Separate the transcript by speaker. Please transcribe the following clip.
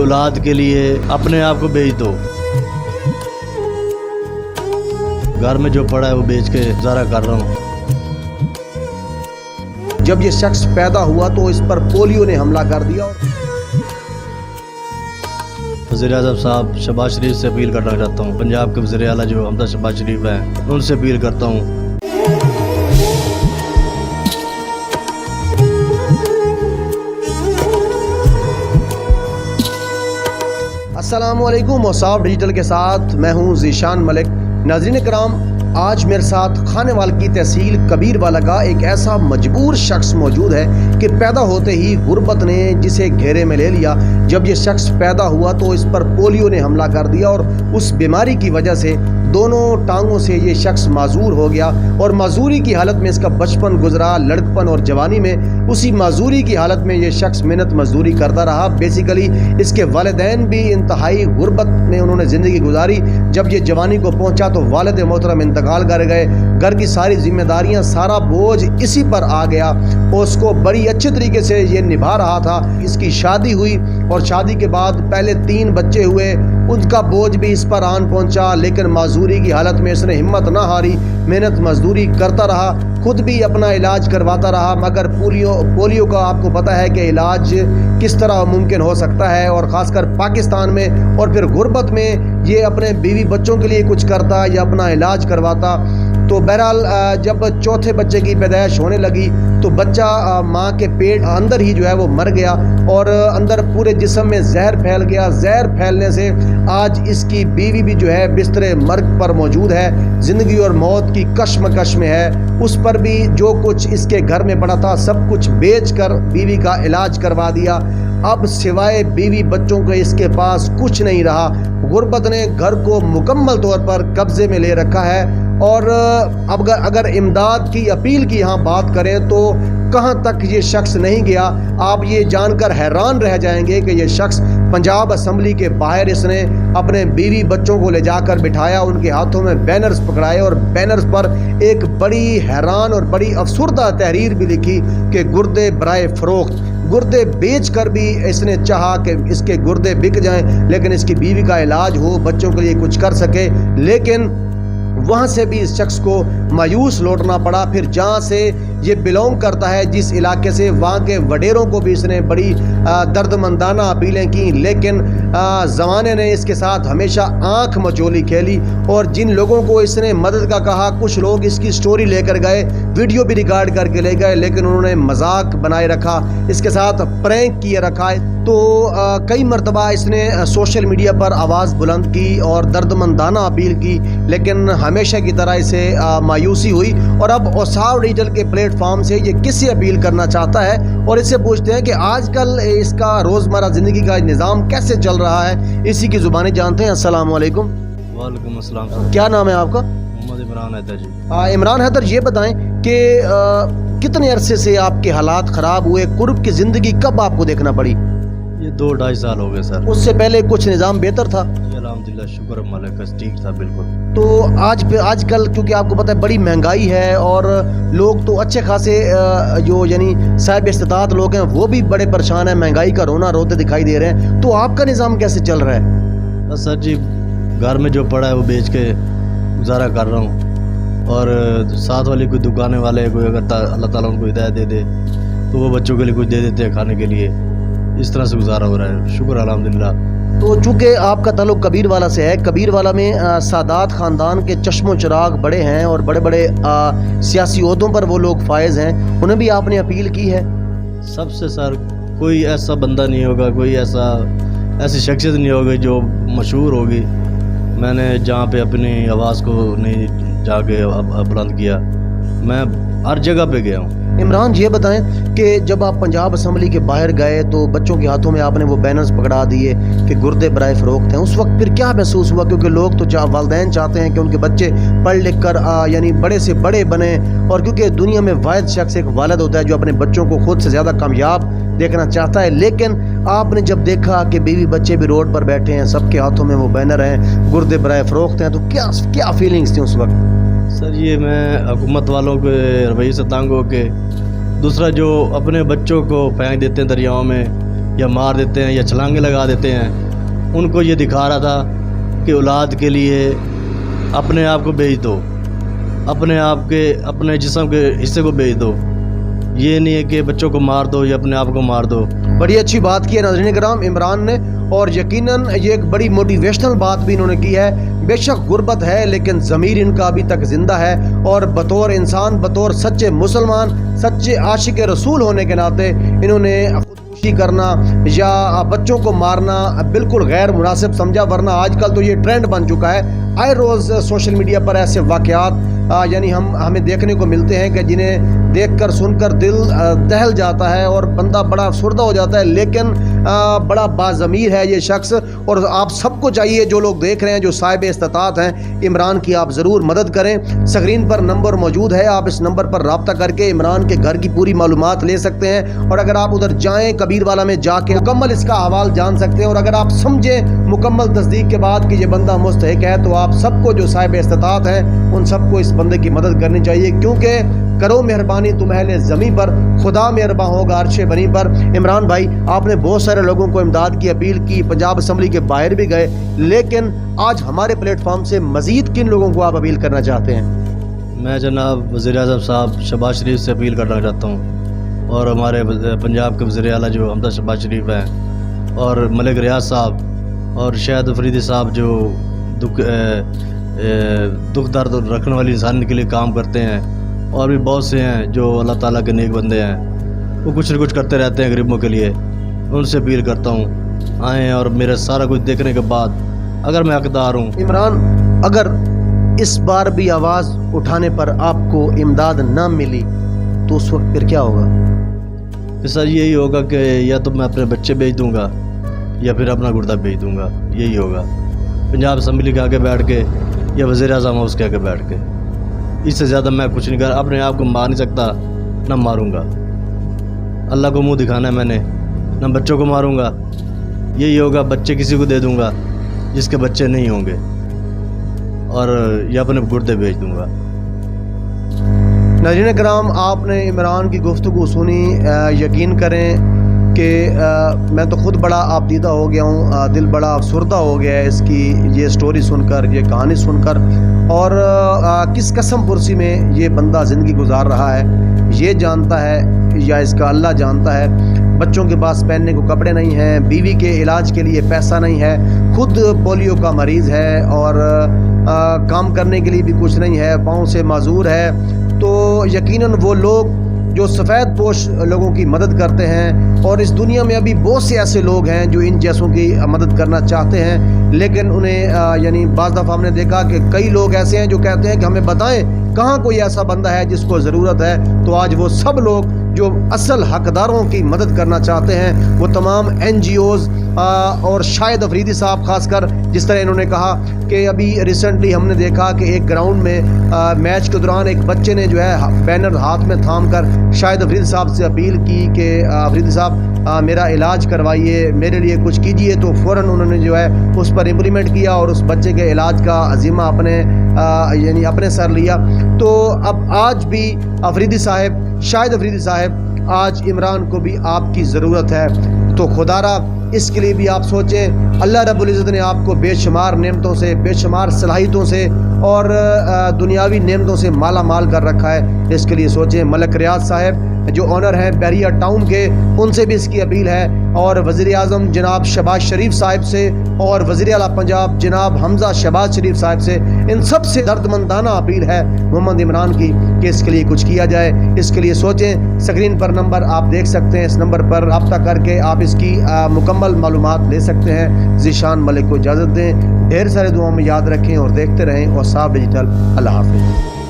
Speaker 1: औलाद के लिए अपने आप को बेच दो, घर में जो पड़ा है वो बेच के गुजारा कर रहा हूँ।
Speaker 2: जब ये शख्स पैदा हुआ तो इस पर पोलियो ने हमला कर दिया।
Speaker 1: वज़ीर-ए-आज़म साहब शहबाज शरीफ से अपील करना चाहता हूँ, पंजाब के वज़ीर आला जो हमजा शहबाज शरीफ हैं उनसे अपील करता हूँ।
Speaker 2: अस्सलामुअलैकुम, औसाफ डिजिटल के साथ मैं हूँ ज़ीशान मलिक। नाज़रीन कराम, आज मेरे साथ खानेवाल की तहसील कबीरवाला का एक ऐसा मजबूर शख्स मौजूद है कि पैदा होते ही गुर्बत ने जिसे घेरे में ले लिया। जब ये शख्स पैदा हुआ तो इस पर पोलियो ने हमला कर दिया और उस बीमारी की वजह से दोनों टांगों से ये शख्स माजूर हो गया और माजूरी की हालत में इसका बचपन गुजरा। लड़कपन और जवानी में उसी माजूरी की हालत में ये शख्स मेहनत मजदूरी करता रहा। बेसिकली इसके वालिदैन भी इंतहाई गुर्बत में उन्होंने ज़िंदगी गुजारी। जब ये जवानी को पहुंचा तो वालिद मोहतरम इंतकाल कर गए। घर की सारी जिम्मेदारियां, सारा बोझ इसी पर आ गया और उसको बड़ी अच्छे तरीके से ये निभा रहा था। इसकी शादी हुई और शादी के बाद पहले 3 बच्चे हुए, उनका बोझ भी इस पर आन पहुंचा। लेकिन माजूरी की हालत में इसने हिम्मत ना हारी, मेहनत मजदूरी करता रहा, खुद भी अपना इलाज करवाता रहा। मगर पोलियो का आपको पता है कि इलाज किस तरह मुमकिन हो सकता है, और ख़ासकर पाकिस्तान में और फिर गुर्बत में ये अपने बीवी बच्चों के लिए कुछ करता या अपना इलाज करवाता। तो बहरहाल जब चौथे बच्चे की पैदाइश होने लगी तो बच्चा माँ के पेट अंदर ही जो है वो मर गया और अंदर पूरे जिस्म में जहर फैल गया। जहर फैलने से आज इसकी बीवी भी जो है बिस्तरे मर्ग पर मौजूद है, ज़िंदगी और मौत की कश्मकश में है। उस पर भी जो कुछ इसके घर में पड़ा था सब कुछ बेच कर बीवी का इलाज करवा दिया। अब सिवाय बीवी बच्चों के इसके पास कुछ नहीं रहा। गुर्बत ने घर को मुकम्मल तौर पर कब्जे में ले रखा है। और अब अगर इमदाद की अपील की यहाँ बात करें तो कहाँ तक ये शख्स नहीं गया, आप ये जानकर हैरान रह जाएंगे कि ये शख्स पंजाब असम्बली के बाहर इसने अपने बीवी बच्चों को ले जाकर बिठाया, उनके हाथों में बैनर्स पकड़ाए और बैनर्स पर एक बड़ी हैरान और बड़ी अफसुर्दा तहरीर भी लिखी कि गुर्दे बराए फ़रोख्त। गुर्दे बेच कर भी इसने चाहा कि इसके गुर्दे बिक जाएं, लेकिन इसकी बीवी का इलाज हो, बच्चों के लिए कुछ कर सके। लेकिन वहाँ से भी इस शख्स को मायूस लौटना पड़ा। फिर जहाँ से ये बिलोंग करता है, जिस इलाके से, वहाँ के वडेरों को भी इसने बड़ी दर्दमंदाना अपीलें की, लेकिन ज़माने ने इसके साथ हमेशा आँख मचोली खेली। और जिन लोगों को इसने मदद का कहा, कुछ लोग इसकी स्टोरी लेकर गए, वीडियो भी रिकॉर्ड करके ले गए, लेकिन उन्होंने मजाक बनाए रखा, इसके साथ प्रैंक किए रखा। तो कई मरतबा इसने सोशल मीडिया पर आवाज़ बुलंद की और दर्दमंदाना अपील की, लेकिन हमेशा की तरह इसे मायूसी हुई। और अब औसाफ डिजिटल के प्लेटफॉर्म से ये किससे अपील करना चाहता है और इससे पूछते हैं कि आजकल इसका रोज़मर्रा ज़िंदगी का निज़ाम कैसे चल रहा है। इसी की ज़ुबानी जानते हैं। अस्सलाम वालेकुम।
Speaker 1: वालेकुम अस्सलाम।
Speaker 2: क्या नाम है आपका?
Speaker 1: मोहम्मद इमरान हैदर जी।
Speaker 2: इमरान हैदर, ये बताएं कि कितने अरसे से आपके हालात ख़राब हुए, कुर्ब की ज़िंदगी कब आपको देखना पड़ी?
Speaker 1: ये 2-2.5 साल हो गए सर।
Speaker 2: उससे पहले कुछ निज़ाम बेहतर था?
Speaker 1: अल्हम्दुलिल्लाह, शुक्र मालिक का, ठीक था बिल्कुल।
Speaker 2: तो आजकल क्योंकि आपको पता है बड़ी महंगाई है और लोग तो अच्छे खासे जो यानी साहिब इस्तिताअत लोग हैं वो भी बड़े परेशान हैं, महंगाई का रोना रोते दिखाई दे रहे हैं। तो आपका निज़ाम कैसे चल रहा है?
Speaker 1: बस सर जी, घर में जो पड़ा है वो बेच के गुजारा कर रहा हूँ, और साथ वाली कोई दुकानें वाले कोई अगर अल्लाह ताला उनको हिदायत दे दे तो वो बच्चों के लिए कुछ दे देते हैं खाने के लिए। इस तरह से गुजारा हो रहा है, शुक्र अल्हम्दुलिल्लाह।
Speaker 2: तो चूँकि आपका ताल्लुक़ कबीरवाला से है, कबीरवाला में सादात ख़ानदान के चश्मो चिराग बड़े हैं और बड़े बड़े सियासी ओहदों पर वो लोग फायज़ हैं, उन्हें भी आपने अपील की है?
Speaker 1: सबसे सर, कोई ऐसा बंदा नहीं होगा, कोई ऐसी शख्सियत नहीं होगी जो मशहूर होगी। मैंने जहाँ पे अपनी आवाज़ को नहीं जाके बुलंद किया, मैं हर जगह पे गया हूँ।
Speaker 2: इमरान, ये बताएं कि जब आप पंजाब असम्बली के बाहर गए तो बच्चों के हाथों में आपने वो बैनर्स पकड़ा दिए कि गुर्दे बराए फ़रोख्त हैं, उस वक्त फिर क्या महसूस हुआ? क्योंकि लोग तो वालिदैन चाहते हैं कि उनके बच्चे पढ़ लिख कर यानी बड़े से बड़े बने, और क्योंकि दुनिया में वाहिद शख्स एक वालिद होता है जो अपने बच्चों को खुद से ज़्यादा कामयाब देखना चाहता है। लेकिन आपने जब देखा कि बीवी बच्चे भी रोड पर बैठे हैं, सबके हाथों में वो बैनर हैं, गुर्दे बराए फ़रोख्त हैं, तो क्या फीलिंग्स थी उस वक्त?
Speaker 1: सर ये मैं हुकूमत वालों के रवैये से तंग हो के, दूसरा जो अपने बच्चों को फेंक देते हैं दरियाओं में, یا مار دیتے ہیں یا چھلانگیں لگا دیتے ہیں، ان کو یہ دکھا رہا تھا کہ اولاد کے لیے اپنے آپ کو بیچ دو، اپنے جسم کے حصے کو بیچ دو، یہ نہیں ہے کہ بچوں کو مار دو یا اپنے آپ کو مار دو۔
Speaker 2: بڑی اچھی بات کی ہے ناظرین کرام عمران نے، اور یقیناً یہ ایک بڑی موٹیویشنل بات بھی انہوں نے کی ہے۔ بے شک غربت ہے لیکن ضمیر ان کا ابھی تک زندہ ہے، اور بطور انسان، بطور سچے مسلمان، سچے عاشق رسول ہونے کے ناطے انہوں نے خودکشی کرنا یا بچوں کو مارنا بالکل غیر مناسب سمجھا، ورنہ آج کل تو یہ ٹرینڈ بن چکا ہے۔ آئے روز سوشل میڈیا پر ایسے واقعات یعنی ہمیں دیکھنے کو ملتے ہیں کہ جنہیں دیکھ کر سن کر دل دہل جاتا ہے اور بندہ بڑا افسردہ ہو جاتا ہے، لیکن بڑا باضمیر ہے یہ شخص۔ اور آپ سب کو چاہیے، جو لوگ دیکھ رہے ہیں، جو صاحب استطاعت ہیں، عمران کی آپ ضرور مدد کریں۔ سکرین پر نمبر موجود ہے، آپ اس نمبر پر رابطہ کر کے عمران کے گھر کی پوری معلومات لے سکتے ہیں، اور اگر آپ ادھر جائیں کبیر والا میں جا کے مکمل اس کا احوال جان سکتے ہیں، اور اگر آپ سمجھیں مکمل تصدیق کے بعد کہ یہ بندہ مستحق ہے، تو آپ سب کو جو صاحب استطاعت ہیں ان سب کو اس بندے کی مدد کرنی چاہیے، کیونکہ کرو مہربانی تم اہل زمین پر، خدا مہربان ہوگا عرش بنی پر۔ عمران بھائی، آپ نے بہت سارے لوگوں کو امداد کی اپیل کی، پنجاب اسمبلی کے باہر بھی گئے، لیکن آج ہمارے پلیٹ فارم سے مزید کن لوگوں کو آپ اپیل کرنا چاہتے ہیں؟
Speaker 1: میں جناب وزیر اعظم صاحب شہباز شریف سے اپیل کرنا چاہتا ہوں، اور ہمارے پنجاب کے وزیر اعلیٰ جو حمزہ شہباز شریف ہیں، اور ملک ریاض صاحب، اور شاہد افریدی صاحب جو دکھ درد رکھنے والی انسان کے لیے کام کرتے ہیں، اور بھی بہت سے ہیں جو اللہ تعالیٰ کے نیک بندے ہیں، وہ کچھ نہ کچھ کرتے رہتے ہیں غریبوں کے لیے۔ ان سے اپیل کرتا ہوں آئیں، اور میرا سارا کچھ دیکھنے کے بعد اگر میں حقدار ہوں۔
Speaker 2: عمران، اگر اس بار بھی آواز اٹھانے پر آپ کو امداد نہ ملی تو اس وقت پھر کیا ہوگا؟
Speaker 1: سر یہی ہوگا کہ یا تو میں اپنے بچے بیچ دوں گا یا پھر اپنا گردہ بیچ دوں گا، یہی ہوگا۔ پنجاب اسمبلی کے آگے بیٹھ کے یا وزیر اعظم ہاؤس کے آگے بیٹھ کے، اس سے زیادہ میں کچھ نہیں کر، اپنے آپ کو مار نہیں سکتا، نہ ماروں گا۔ اللہ کو منہ دکھانا ہے میں نے، نہ بچوں کو ماروں گا۔ یہی ہوگا، بچے کسی کو دے دوں گا جس کے بچے نہیں ہوں گے، اور یا اپنے گردے بیچ دوں گا۔
Speaker 2: ناظرین کرام، آپ نے عمران کی گفتگو سنی، یقین کریں کہ میں تو خود بڑا آبدیدہ ہو گیا ہوں، دل بڑا افسردہ ہو گیا ہے اس کی یہ سٹوری سن کر، یہ کہانی سن کر، اور کس قسم پرسی میں یہ بندہ زندگی گزار رہا ہے یہ جانتا ہے یا اس کا اللہ جانتا ہے۔ بچوں کے پاس پہننے کو کپڑے نہیں ہیں، بیوی کے علاج کے لیے پیسہ نہیں ہے، خود پولیو کا مریض ہے، اور کام کرنے کے لیے بھی کچھ نہیں ہے، پاؤں سے معذور ہے۔ تو یقیناً وہ لوگ جو سفید پوش لوگوں کی مدد کرتے ہیں، اور اس دنیا میں ابھی بہت سے ایسے لوگ ہیں جو ان جیسوں کی مدد کرنا چاہتے ہیں، لیکن انہیں یعنی بعض دفعہ ہم نے دیکھا کہ کئی لوگ ایسے ہیں جو کہتے ہیں کہ ہمیں بتائیں کہاں کوئی ایسا بندہ ہے جس کو ضرورت ہے۔ تو آج وہ سب لوگ جو اصل حقداروں کی مدد کرنا چاہتے ہیں، وہ تمام NGOs اور شاہد افریدی صاحب خاص کر، جس طرح انہوں نے کہا کہ ابھی ریسنٹلی ہم نے دیکھا کہ ایک گراؤنڈ میں میچ کے دوران ایک بچے نے جو ہے بینر ہاتھ میں تھام کر شاہد افریدی صاحب سے اپیل کی کہ افریدی صاحب میرا علاج کروائیے، میرے لیے کچھ کیجئے، تو فوراً انہوں نے جو ہے اس پر امپلیمنٹ کیا اور اس بچے کے علاج کا عزیمہ یعنی اپنے سر لیا۔ تو اب آج بھی افریدی صاحب، شاہد افریدی صاحب، آج عمران کو بھی آپ کی ضرورت ہے، تو خدا را اس کے لیے بھی آپ سوچیں۔ اللہ رب العزت نے آپ کو بے شمار نعمتوں سے، بے شمار صلاحیتوں سے اور دنیاوی نعمتوں سے مالا مال کر رکھا ہے، اس کے لیے سوچیں۔ ملک ریاض صاحب جو آنر ہیں بحریہ ٹاؤن کے، ان سے بھی اس کی اپیل ہے، اور وزیر اعظم جناب شہباز شریف صاحب سے، اور وزیر اعلیٰ پنجاب جناب حمزہ شہباز شریف صاحب سے، ان سب سے دردمندانہ اپیل ہے محمد عمران کی کہ اس کے لیے کچھ کیا جائے، اس کے لیے سوچیں۔ سکرین پر نمبر آپ دیکھ سکتے ہیں، اس نمبر پر رابطہ کر کے آپ اس کی مکمل معلومات لے سکتے ہیں۔ ذیشان ملک کو اجازت دیں، ڈھیر سارے دعاؤں میں یاد رکھیں اور دیکھتے رہیں، اور صاحب ڈیجیٹل۔ اللہ حافظ۔